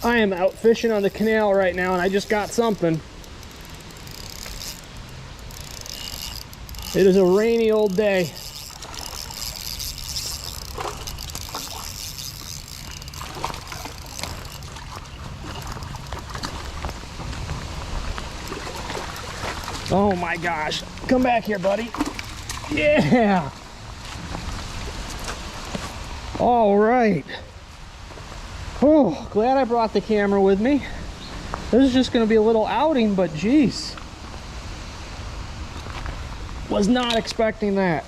I am out fishing on the canal right now, and I just got something. It is a rainy old day. Oh my gosh. Come back here, buddy. Yeah. All right. Oh, glad I brought the camera with me. This is just going to be a little outing, but geez. Was not expecting that.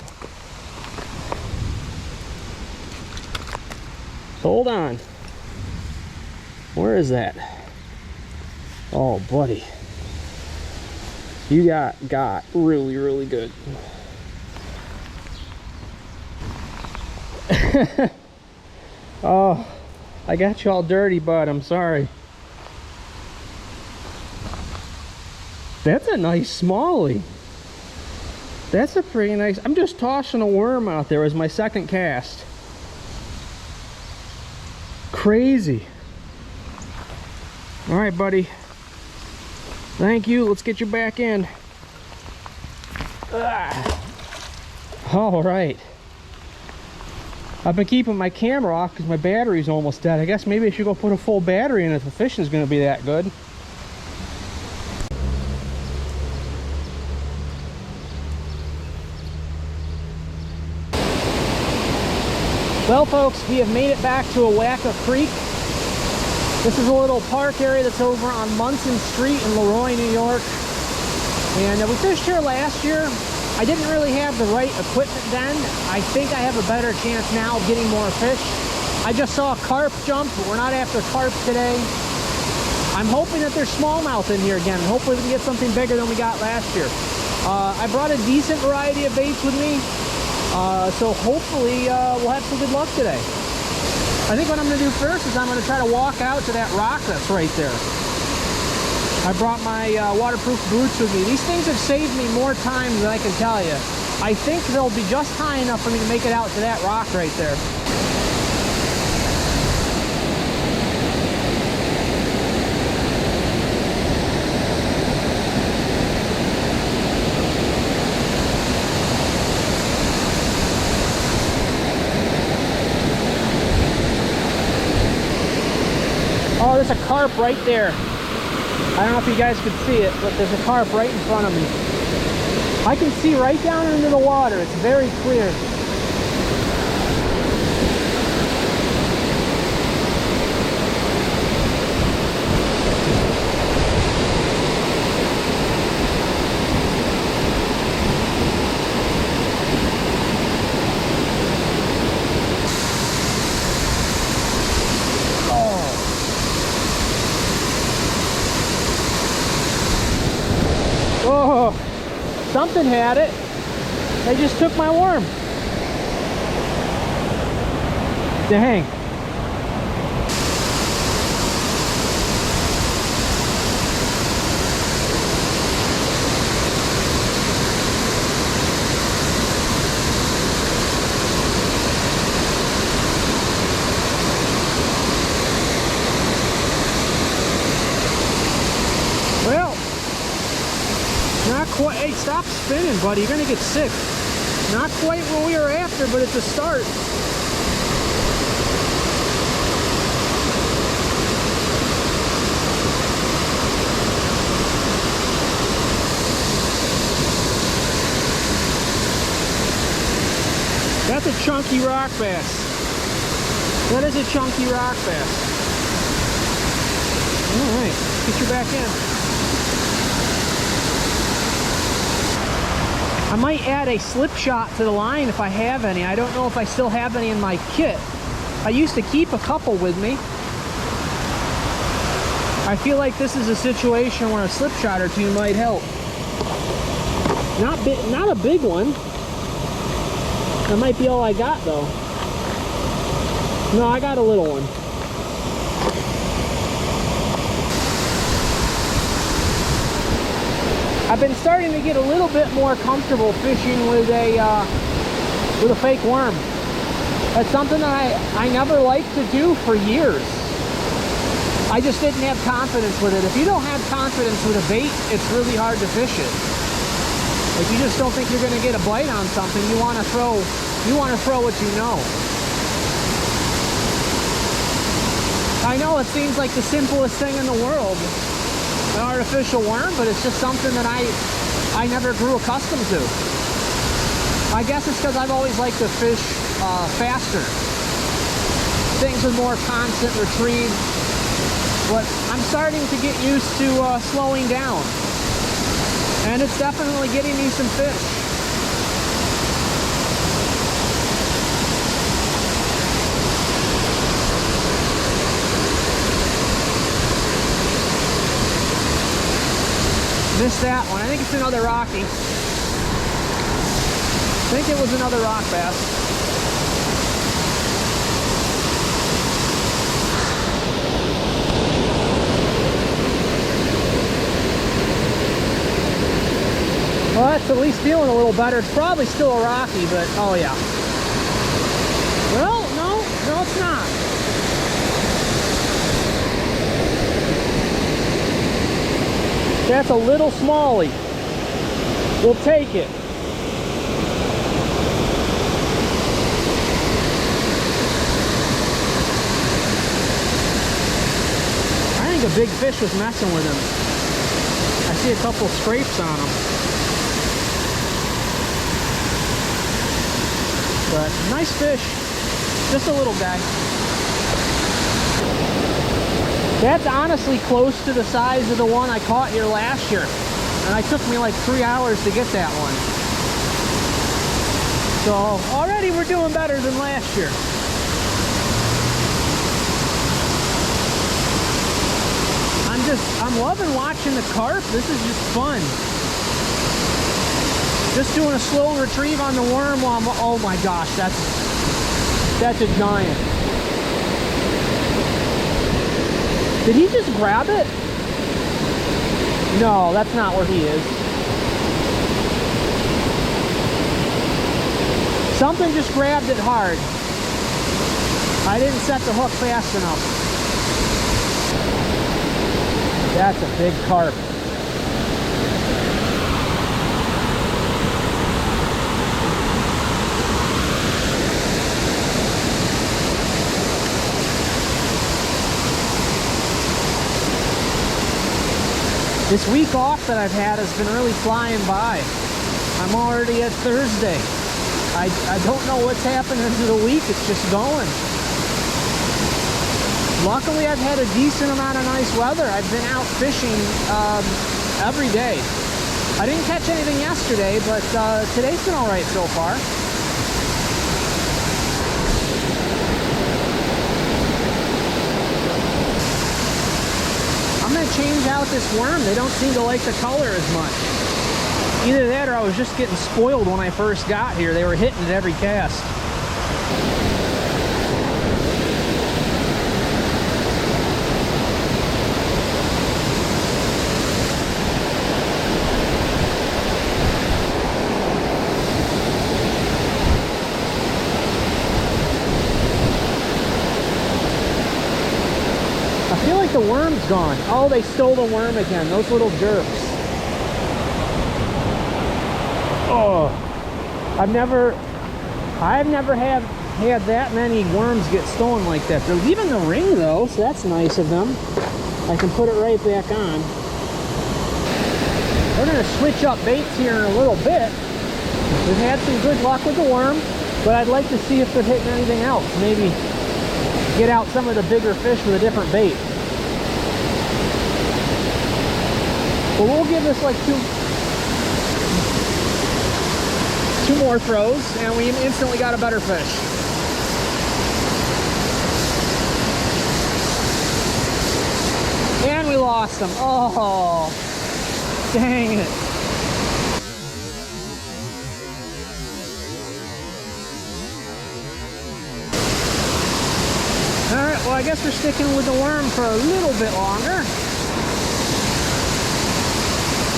Hold on. Where is that? Oh, buddy. You got really, really good. Oh, I got you all dirty, bud. I'm sorry. That's a nice smallie. That's a pretty nice. I'm just tossing a worm out there as my second cast. Crazy. All right, buddy. Thank you. Let's get you back in. All right. I've been keeping my camera off because my battery's almost dead. I guess maybe I should go put a full battery in if the fishing's going to be that good. Well, folks, we have made it back to Oatka Creek. This is a little park area that's over on Munson Street in Leroy, New York. And we fished here last year. I didn't really have the right equipment then. I think I have a better chance now of getting more fish. I just saw a carp jump, but we're not after carp today. I'm hoping that there's smallmouth in here again. Hopefully we can get something bigger than we got last year. I brought a decent variety of baits with me. So hopefully we'll have some good luck today. I think what I'm going to do first is I'm going to try to walk out to that rock that's right there. I brought my waterproof boots with me. These things have saved me more times than I can tell you. I think they'll be just high enough for me to make it out to that rock right there. Oh, there's a carp right there. I don't know if you guys could see it, but there's a carp right in front of me. I can see right down into the water. It's very clear. Oh, something had it. They just took my worm. Dang. Well, not quite. Hey, stop spinning, buddy. You're gonna get sick. Not quite what we were after, but it's a start. That's a chunky rock bass. That is a chunky rock bass. All right, get you back in. I might add a slip shot to the line if I have any. I don't know if I still have any in my kit. I used to keep a couple with me. I feel like this is a situation where a slip shot or two might help. Not a big one. That might be all I got though. No, I got a little one. I've been starting to get a little bit more comfortable fishing with a fake worm. That's something that I never liked to do for years. I just didn't have confidence with it. If you don't have confidence with a bait, it's really hard to fish it. If you just don't think you're going to get a bite on something, you want to throw what you know. I know it seems like the simplest thing in the world, an artificial worm, but it's just something that I never grew accustomed to. I guess it's because I've always liked to fish faster. Things with more constant retrieve. But I'm starting to get used to slowing down. And it's definitely getting me some fish. Missed that one. I think it's another rocky. I think it was another rock bass. Well, that's at least feeling a little better. It's probably still a rocky, but oh yeah. Well, no, it's not. That's a little smallie. We'll take it. I think a big fish was messing with him. I see a couple scrapes on him. But nice fish, just a little guy. That's honestly close to the size of the one I caught here last year. And it took me like 3 hours to get that one. So already we're doing better than last year. I'm loving watching the carp. This is just fun. Just doing a slow retrieve on the worm while I'm, oh my gosh, that's a giant. Did he just grab it? No, that's not where he is. Something just grabbed it hard. I didn't set the hook fast enough. That's a big carp. This week off that I've had has been really flying by. I'm already at Thursday. I don't know what's happening to the week. It's just going. Luckily, I've had a decent amount of nice weather. I've been out fishing every day. I didn't catch anything yesterday, but today's been all right so far. I'm going to change out this worm. They don't seem to like the color as much. Either that or I was just getting spoiled when I first got here. They were hitting at every cast. I feel like the worm's gone. Oh, they stole the worm again. Those little jerks. Oh, I've never had that many worms get stolen like that. They're leaving the ring though, so that's nice of them. I can put it right back on. We're gonna switch up baits here in a little bit. We've had some good luck with the worm, but I'd like to see if they're hitting anything else. Maybe get out some of the bigger fish with a different bait. But we'll give this like two more throws and we instantly got a better fish. And we lost him. Oh, dang it. Alright, well I guess we're sticking with the worm for a little bit longer.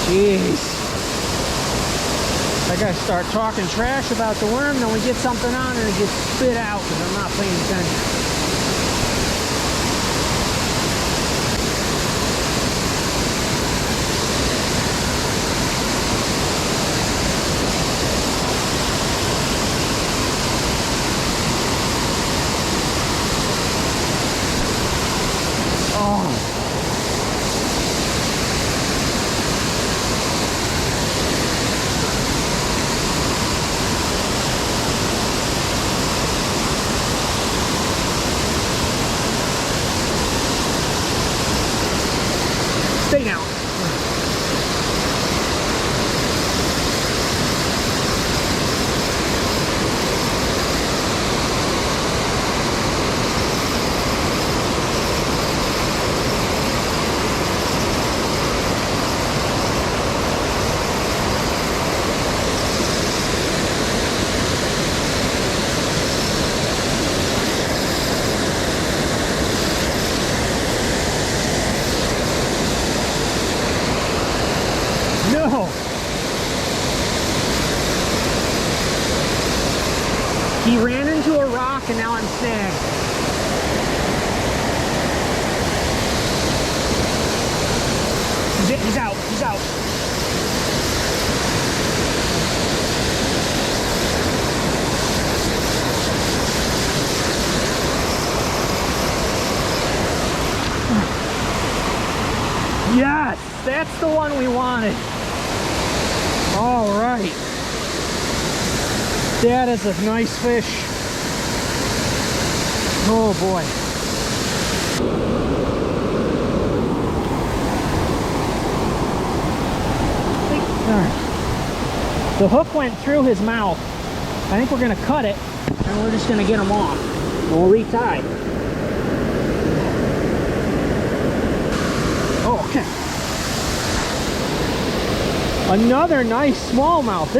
Jeez. I gotta start talking trash about the worm, then we get something on and it gets spit out because I'm not paying attention. No. He ran into a rock and now I'm snagged. He's out. He's out. Yes, that's the one we wanted. All right. That is a nice fish. Oh boy. The hook went through his mouth. I think we're gonna cut it and we're just gonna get him off. We'll retie. Oh, okay. Another nice smallmouth.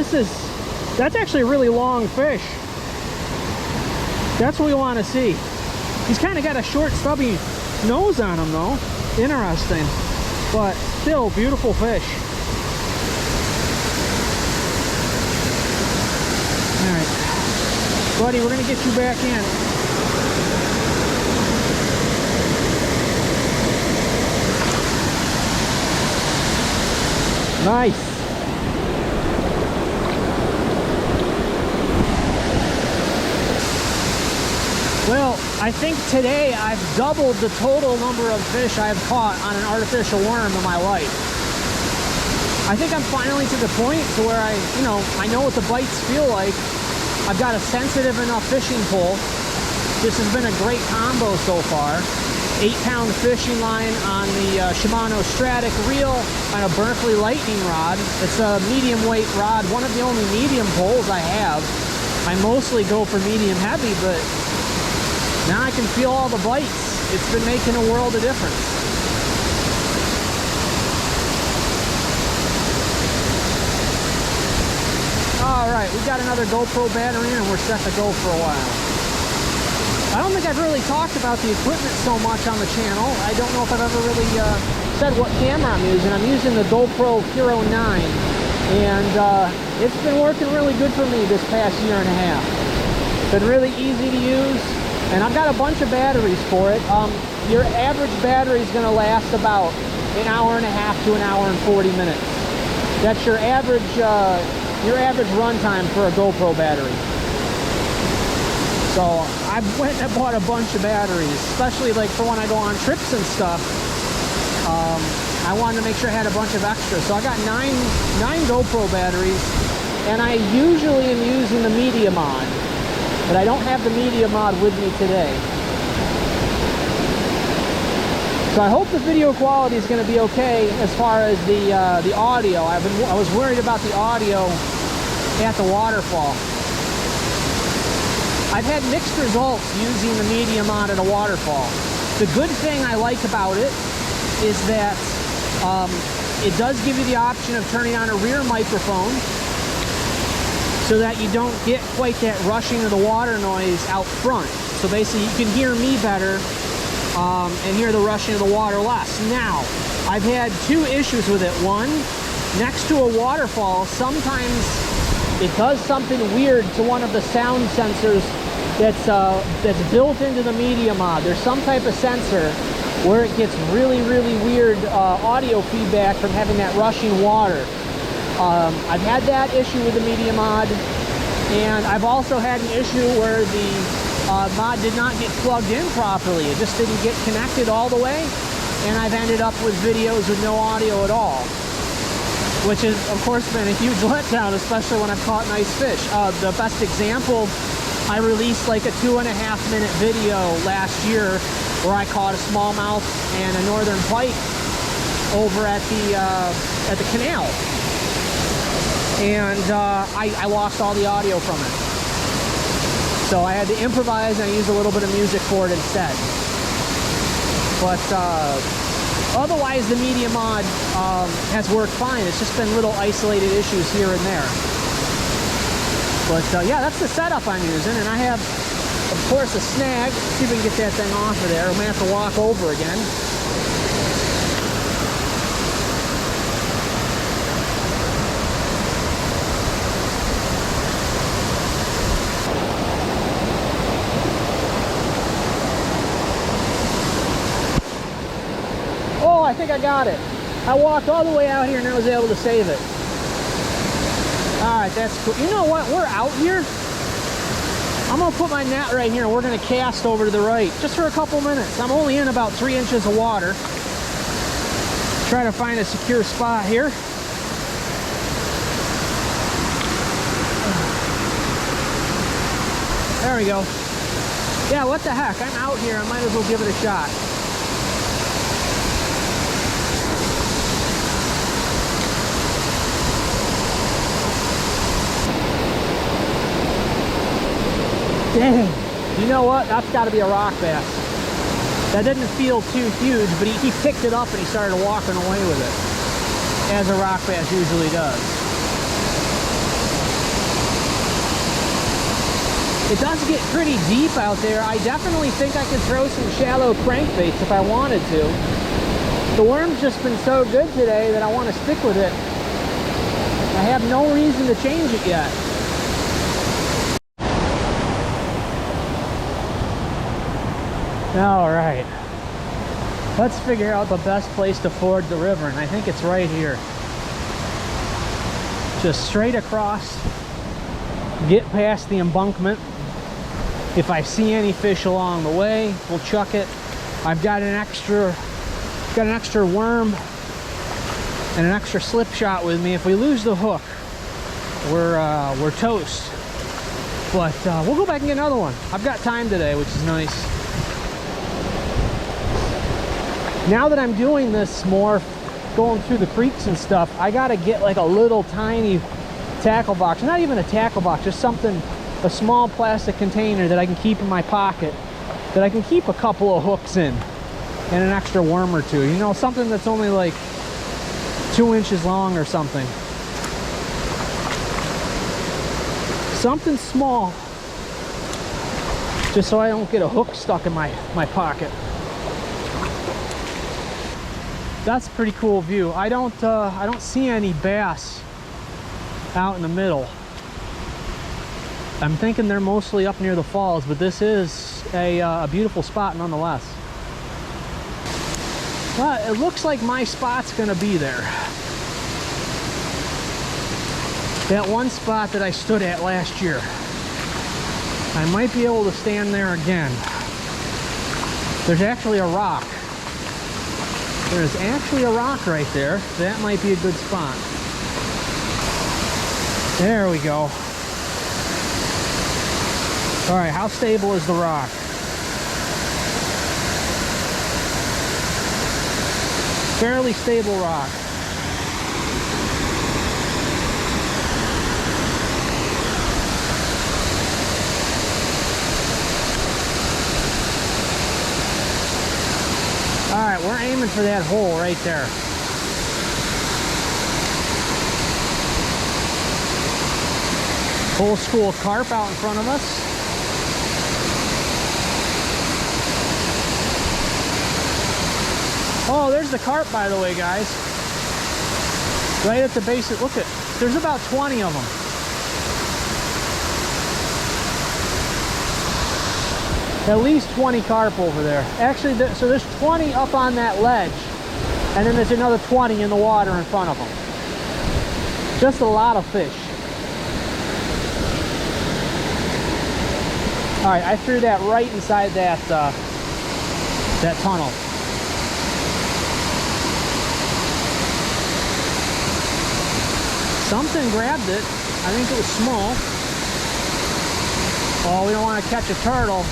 That's actually a really long fish. That's what we want to see. He's kind of got a short, stubby nose on him, though. Interesting, but still beautiful fish. All right, buddy, we're gonna get you back in. Nice. Well, I think today I've doubled the total number of fish I've caught on an artificial worm in my life. I think I'm finally to the point to where I know what the bites feel like. I've got a sensitive enough fishing pole. This has been a great combo so far. 8-pound fishing line on the Shimano Stratic reel on a Berkeley Lightning rod. It's a medium weight rod, one of the only medium poles I have. I mostly go for medium heavy, but now I can feel all the bites. It's been making a world of difference. All right, we've got another GoPro battery in and we're set to go for a while. I don't think I've really talked about the equipment so much on the channel. I don't know if I've ever really said what camera I'm using. I'm using the GoPro Hero 9, and it's been working really good for me this past year and a half. It's been really easy to use, and I've got a bunch of batteries for it. Your average battery is going to last about an hour and a half to an hour and 40 minutes. That's your average run time for a GoPro battery. So I went and bought a bunch of batteries, especially like for when I go on trips and stuff. I wanted to make sure I had a bunch of extras. So I got nine GoPro batteries, and I usually am using the media mod, but I don't have the media mod with me today. So I hope the video quality is going to be okay as far as the audio. I was worried about the audio at the waterfall. I've had mixed results using the media mod at a waterfall. The good thing I like about it is that it does give you the option of turning on a rear microphone so that you don't get quite that rushing of the water noise out front. So basically you can hear me better and hear the rushing of the water less. Now, I've had two issues with it. One, next to a waterfall, sometimes it does something weird to one of the sound sensors that's built into the media mod. There's some type of sensor where it gets really, really weird audio feedback from having that rushing water. I've had that issue with the media mod, and I've also had an issue where the mod did not get plugged in properly. It just didn't get connected all the way, and I've ended up with videos with no audio at all, which has, of course, been a huge letdown, especially when I've caught nice fish. The best example, I released like a 2.5-minute video last year where I caught a smallmouth and a northern pike over at the canal, and I lost all the audio from it. So I had to improvise, and I used a little bit of music for it instead. But otherwise, the media mod has worked fine. It's just been little isolated issues here and there. But yeah, that's the setup I'm using, and I have, of course, a snag. Let's see if we can get that thing off of there. We may have to walk over again. think I got it. I walked all the way out here and I was able to save it. All right, that's cool. You know what? We're out here. I'm gonna put my net right here and we're gonna cast over to the right just for a couple minutes. I'm only in about 3 inches of water. Try to find a secure spot here. There we go. Yeah, what the heck? I'm out here. I might as well give it a shot. Dang. You know what? That's got to be a rock bass. That didn't feel too huge, but he picked it up and he started walking away with it, as a rock bass usually does. It does get pretty deep out there. I definitely think I could throw some shallow crankbaits if I wanted to. The worm's just been so good today that I want to stick with it. I have no reason to change it yet. All right, let's figure out the best place to ford the river, and I think it's right here. Just straight across, get past the embankment. If I see any fish along the way, we'll chuck it. I've got an extra worm and an extra slip shot with me. If we lose the hook, we're toast. But we'll go back and get another one. I've got time today, which is nice. Now that I'm doing this more, going through the creeks and stuff, I gotta get like a little tiny tackle box. Not even a tackle box, just something, a small plastic container that I can keep in my pocket, that I can keep a couple of hooks in and an extra worm or two. You know, something that's only like 2 inches long or something. Something small, just so I don't get a hook stuck in my pocket. That's a pretty cool view. I don't see any bass out in the middle. I'm thinking they're mostly up near the falls, but this is a beautiful spot nonetheless. But it looks like my spot's gonna be there. That one spot that I stood at last year. I might be able to stand there again. There's actually a rock. There's actually a rock right there. That might be a good spot. There we go. All right, how stable is the rock? Fairly stable rock. All right, we're aiming for that hole right there. Whole school of carp out in front of us. Oh, there's the carp, by the way, guys. Right at the base of, look at, there's about 20 of them. At least 20 carp over there. Actually, so there's 20 up on that ledge, and then there's another 20 in the water in front of them. Just a lot of fish. All right, I threw that right inside that that tunnel. Something grabbed it. I think it was small. Oh, we don't want to catch a turtle.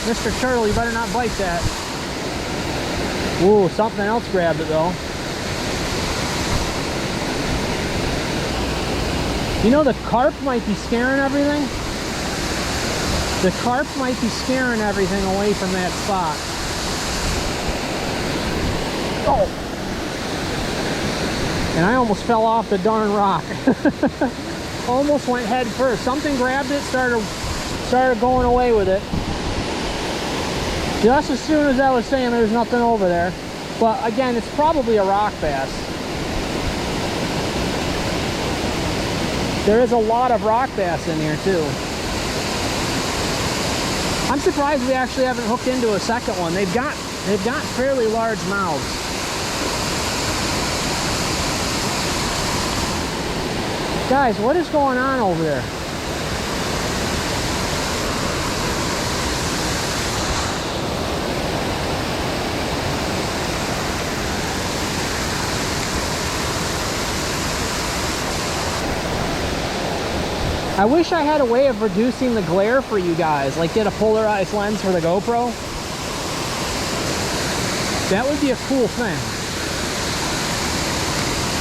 Mr. Turtle, you better not bite that. Ooh, something else grabbed it though. You know, the carp might be scaring everything. The carp might be scaring everything away from that spot. Oh! And I almost fell off the darn rock. Almost went head first. Something grabbed it, started going away with it. Just as soon as I was saying there's nothing over there. But again, it's probably a rock bass. There is a lot of rock bass in here too. I'm surprised we actually haven't hooked into a second one. They've got fairly large mouths. Guys, what is going on over there? I wish I had a way of reducing the glare for you guys, like get a polarized lens for the GoPro. That would be a cool thing.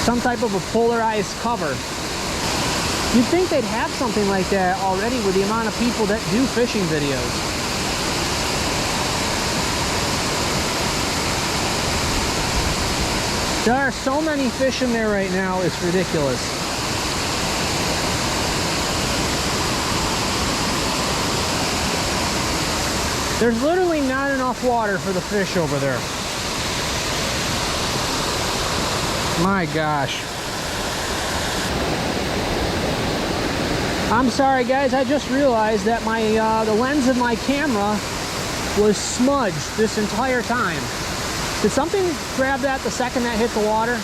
Some type of a polarized cover. You'd think they'd have something like that already with the amount of people that do fishing videos. There are so many fish in there right now, it's ridiculous. There's literally not enough water for the fish over there. My gosh. I'm sorry guys, I just realized that my the lens of my camera was smudged this entire time. Did something grab that the second that hit the water?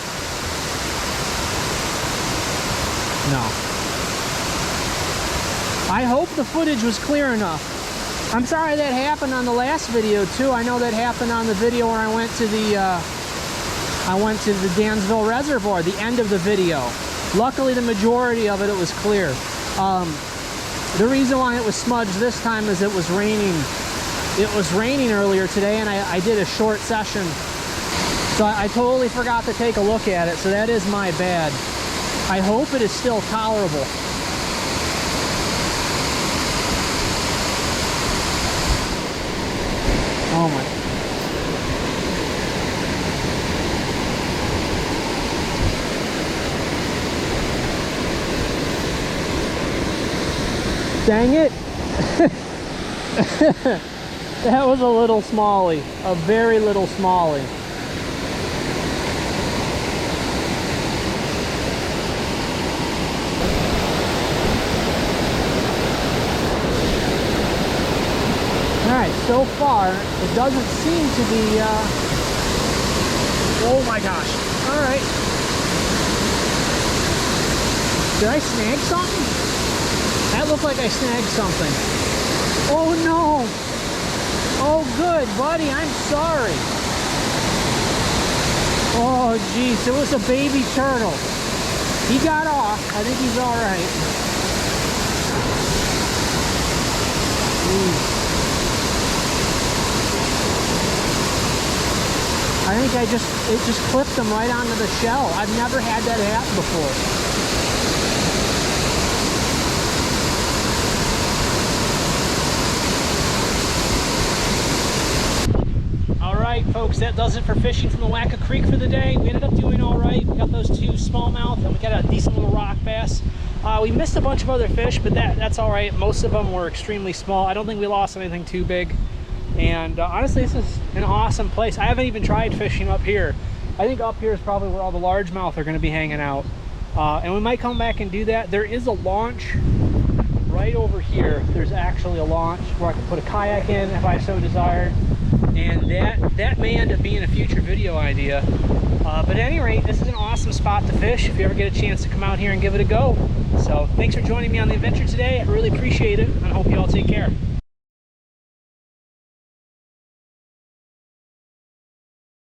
No. I hope the footage was clear enough. I'm sorry that happened on the last video too. I know that happened on the video where I went to the Dansville Reservoir, the end of the video. Luckily the majority of it was clear. The reason why it was smudged this time is it was raining. It was raining earlier today and I did a short session. So I totally forgot to take a look at it, so that is my bad. I hope it is still tolerable. Oh my. Dang it. That was a little smallie, a very little smallie. Alright, so far, it doesn't seem to be, oh my gosh. Alright. Did I snag something? That looked like I snagged something. Oh no! Oh good, buddy, I'm sorry. Oh geez, it was a baby turtle. He got off. I think he's alright. I think it just clipped him right onto the shell. I've never had that happen before. Alright folks, that does it for fishing from the Oatka Creek for the day. We ended up doing alright. We got those 2 smallmouth and we got a decent little rock bass. We missed a bunch of other fish, but that's alright. Most of them were extremely small. I don't think we lost anything too big. And honestly, this is an awesome place. I haven't even tried fishing up here. I think up here is probably where all the largemouth are going to be hanging out. And we might come back and do that. There is a launch right over here. There's actually a launch where I can put a kayak in if I so desired. And that may end up being a future video idea. But at any rate, this is an awesome spot to fish if you ever get a chance to come out here and give it a go. So thanks for joining me on the adventure today. I really appreciate it, and I hope you all take care.